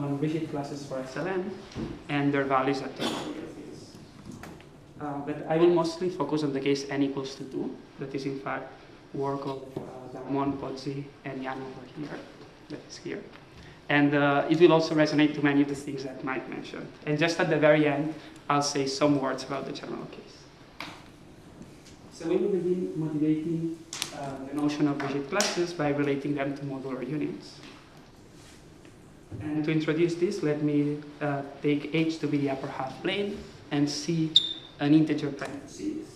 on rigid classes for SLN and their values at terminal fields. But I will mostly focus on the case n equals to 2. That is, in fact, work of Damon, Pozzi, and Jan over here. That is here. And it will also resonate to many of the things that Mike mentioned. And just at the very end, I'll say some words about the general case. So we will begin motivating the notion of rigid classes by relating them to modular units. And to introduce this, let me take H to be the upper half plane and C an integer parentheses.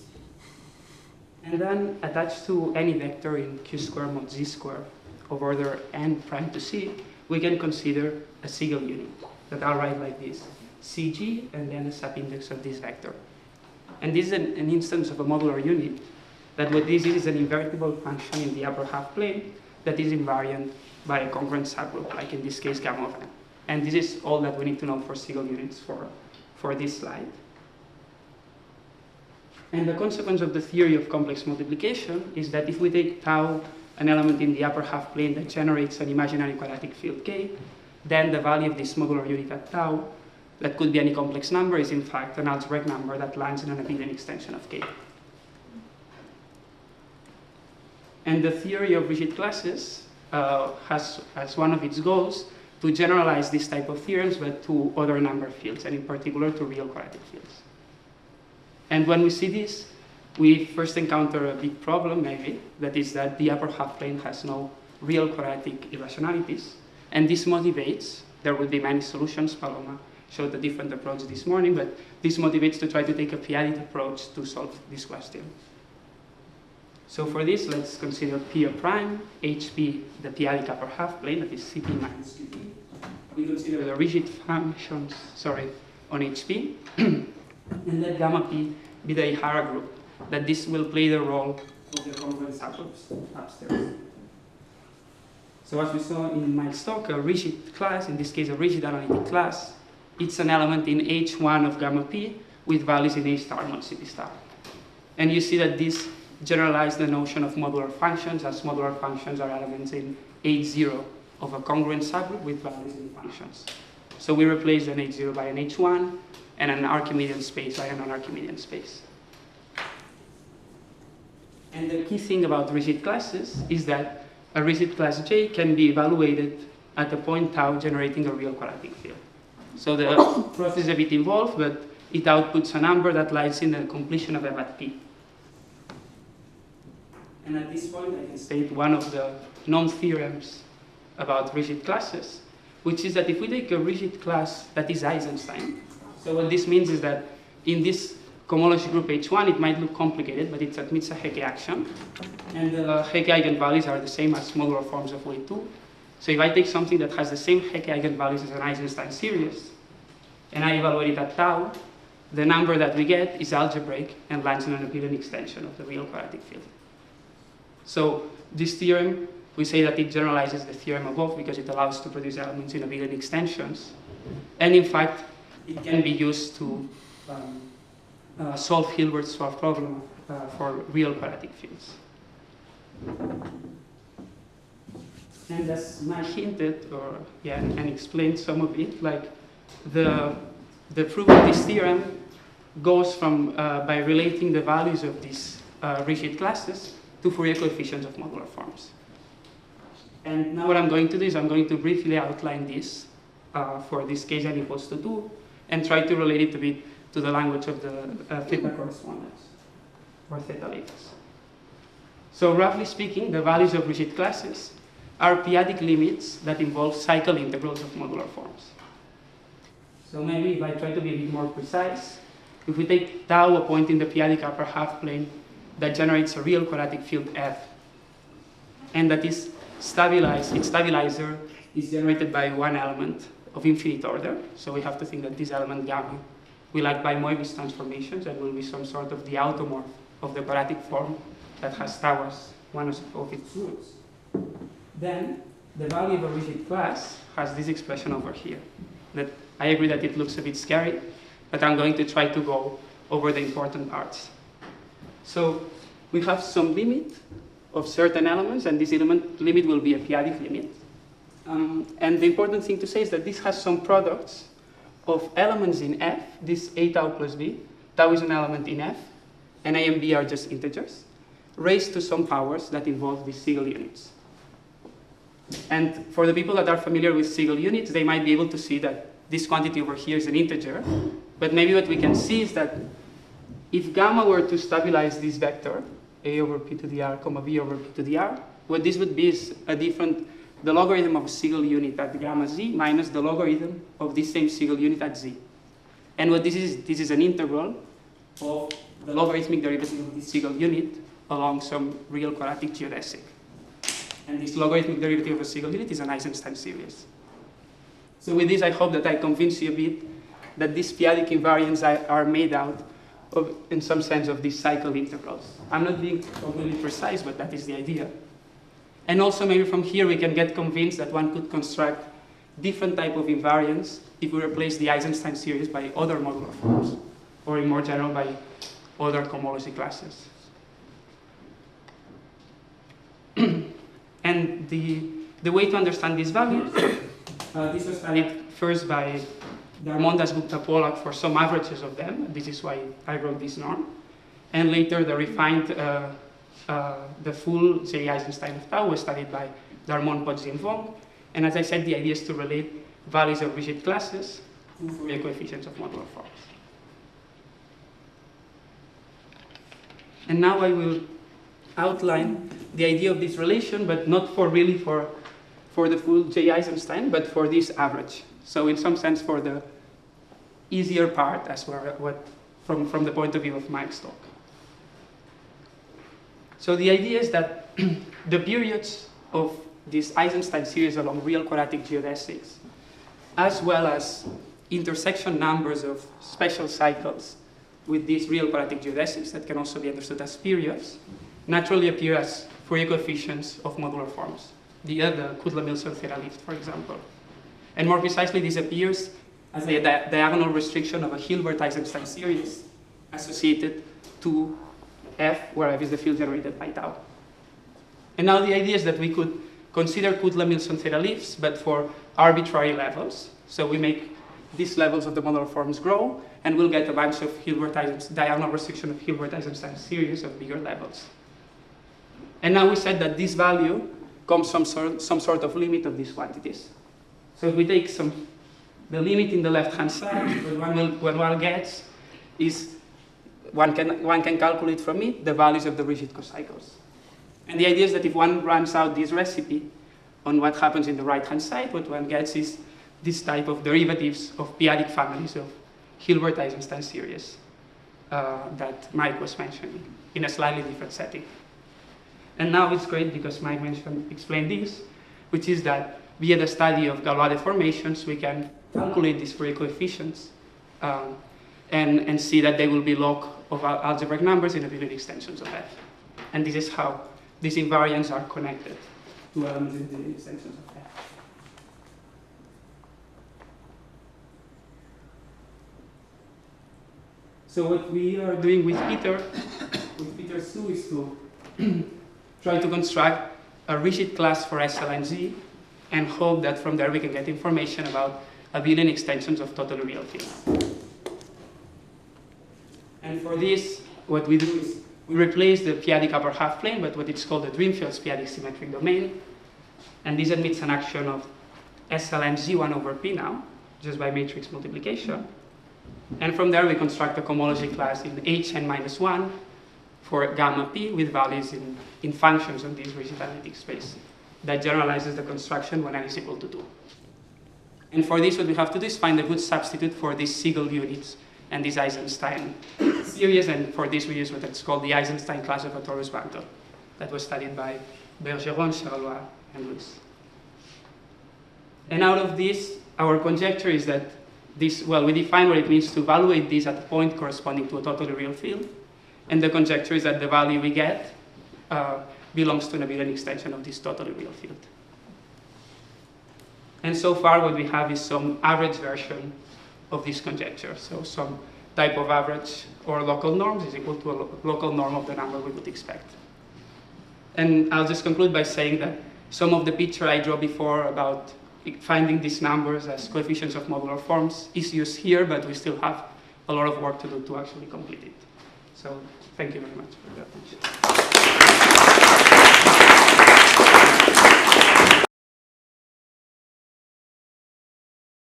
And then attached to any vector in Q square mod Z square of order n prime to C, we can consider a single unit that I'll write like this: CG and then a subindex of this vector. And this is an instance of a modular unit that what this is an invertible function in the upper half plane that is invariant by a congruent subgroup, like in this case gamma of n. And this is all that we need to know for single units for this slide. And the consequence of the theory of complex multiplication is that if we take tau, an element in the upper half plane that generates an imaginary quadratic field k, then the value of this modular unit at tau, that could be any complex number, is in fact an algebraic number that lands in an abelian extension of k. And the theory of rigid classes has as one of its goals to generalize this type of theorems, but to other number fields, and in particular to real quadratic fields. And when we see this, we first encounter a big problem, maybe, that is that the upper half plane has no real quadratic irrationalities. And this motivates, there will be many solutions, Paloma showed a different approach this morning, but this motivates to try to take a p-adic approach to solve this question. So for this, let's consider P a prime, HP the p-adic upper half plane, that is Cp minus Qp. We consider the rigid functions, on HP, and let gamma p be the Ihara group, that this will play the role of the congruent subgroups upstairs. So as we saw in Mike's talk, a rigid class, in this case a rigid analytic class, it's an element in H1 of gamma p with values in A star mod Cp star. And you see that this generalizes the notion of modular functions, as modular functions are elements in H0 of a congruent subgroup with values in functions. So we replace an H0 by an H1 and an Archimedean space by a non-Archimedean space. And the key thing about rigid classes is that a rigid class J can be evaluated at a point tau generating a real quadratic field. So the process is a bit involved, but it outputs a number that lies in the completion of F at P. And at this point, I can state one of the known theorems about rigid classes, which is that if we take a rigid class that is Eisenstein, so what this means is that in this cohomology group H1, it might look complicated, but it admits a Hecke action. And the Hecke eigenvalues are the same as modular forms of weight 2. So if I take something that has the same Hecke eigenvalues as an Eisenstein series, and I evaluate it at tau, the number that we get is algebraic and lands in an abelian extension of the real quadratic field. So this theorem, we say that it generalizes the theorem above because it allows to produce elements in abelian extensions. And in fact, it can be used to solve Hilbert's swap problem for real quadratic fields. And as Mike hinted, and explained some of it, like the proof of this theorem goes from by relating the values of these rigid classes to Fourier coefficients of modular forms. And now what I'm going to do is I'm going to briefly outline this for this case n equals to 2 and try to relate it a bit to the language of the theta correspondence, or theta lattice. So roughly speaking, the values of rigid classes are p-adic limits that involve cycle integrals of modular forms. So maybe if I try to be a bit more precise, if we take tau a point in the p-adic upper half plane that generates a real quadratic field F, and that is stabilized, its stabilizer is generated by one element of infinite order. So we have to think that this element gamma will act by Moebius transformations and will be some sort of the automorph of the quadratic form that has tau as one of its roots. Then the value of a rigid class has this expression over here. That I agree that it looks a bit scary, but I'm going to try to go over the important parts. So we have some limit of certain elements, and this limit will be a p-adic limit. And the important thing to say is that this has some products of elements in F, this A tau plus B. Tau is an element in F, and A and B are just integers, raised to some powers that involve these Siegel units. And for the people that are familiar with Siegel units, they might be able to see that this quantity over here is an integer. But maybe what we can see is that if gamma were to stabilize this vector, A over P to the R, comma B over P to the R, what this would be is the logarithm of a Siegel unit at gamma Z minus the logarithm of this same Siegel unit at Z. And what this is an integral of the logarithmic derivative of this Siegel unit along some real quadratic geodesic. And this logarithmic derivative of a Siegel unit is an Eisenstein series. So with this, I hope that I convince you a bit that these p-adic invariants are made out of, in some sense, of these cycle integrals. I'm not being completely precise, but that is the idea. And also maybe from here we can get convinced that one could construct different type of invariants if we replace the Eisenstein series by other modular forms, or in more general by other cohomology classes. And the way to understand these values, this was studied first by Darmon, Dasgupta, Pollack for some averages of them. This is why I wrote this norm. And later the refined, the full J Eisenstein of tau was studied by Darmon, Pozzi, and Wong. And as I said, the idea is to relate values of rigid classes to Fourier coefficients of modular forms. And now I will outline the idea of this relation, but not for the full J Eisenstein, but for this average. So in some sense for the easier part as from the point of view of Mike's talk. So the idea is that the periods of this Eisenstein series along real quadratic geodesics, as well as intersection numbers of special cycles with these real quadratic geodesics that can also be understood as periods, naturally appear as Fourier coefficients of modular forms. The Kudla-Milson theta lift, for example. And more precisely, this appears as a diagonal restriction of a Hilbert-Eisenstein series associated to F, where F is the field generated by tau. And now the idea is that we could consider Kudla-Milson theta lifts, but for arbitrary levels. So we make these levels of the modular forms grow, and we'll get a bunch of diagonal restriction of Hilbert-Eisenstein series of bigger levels. And now we said that this value comes from some sort of limit of these quantities. So if we take the limit in the left-hand side, what one gets is one can calculate from it the values of the rigid cocycles. And the idea is that if one runs out this recipe on what happens in the right-hand side, what one gets is this type of derivatives of p-adic families of Hilbert-Eisenstein series that Mike was mentioning in a slightly different setting. And now it's great because Mike explained this, which is that via the study of Galois deformations, we can calculate these Fourier coefficients and see that they will be log of algebraic numbers in abelian extensions of F. And this is how these invariants are connected to elements in the extensions of F. So what we are doing with Peter Su is to try to construct a rigid class for SL and Z and hope that from there we can get information about abelian extensions of totally real fields. And for this, what we do is we replace the p-adic upper half plane with what is called the Dreamfield's p-adic symmetric domain. And this admits an action of SL and Z1 over P now, just by matrix multiplication. And from there we construct a cohomology class in Hn-1 for gamma p with values in functions on this rigid analytic space that generalizes the construction when n is equal to 2. And for this, what we have to do is find a good substitute for these Siegel units and this Eisenstein series, and for this we use what is called the Eisenstein class of a torus vector that was studied by Bergeron, Charlois, and Luce. And out of this, our conjecture is that this, well, we define what it means to evaluate this at a point corresponding to a totally real field. And the conjecture is that the value we get belongs to an abelian extension of this totally real field. And so far what we have is some average version of this conjecture. So some type of average or local norms is equal to a local norm of the number we would expect. And I'll just conclude by saying that some of the picture I drew before about finding these numbers as coefficients of modular forms is used here, but we still have a lot of work to do to actually complete it. So thank you very much for your attention.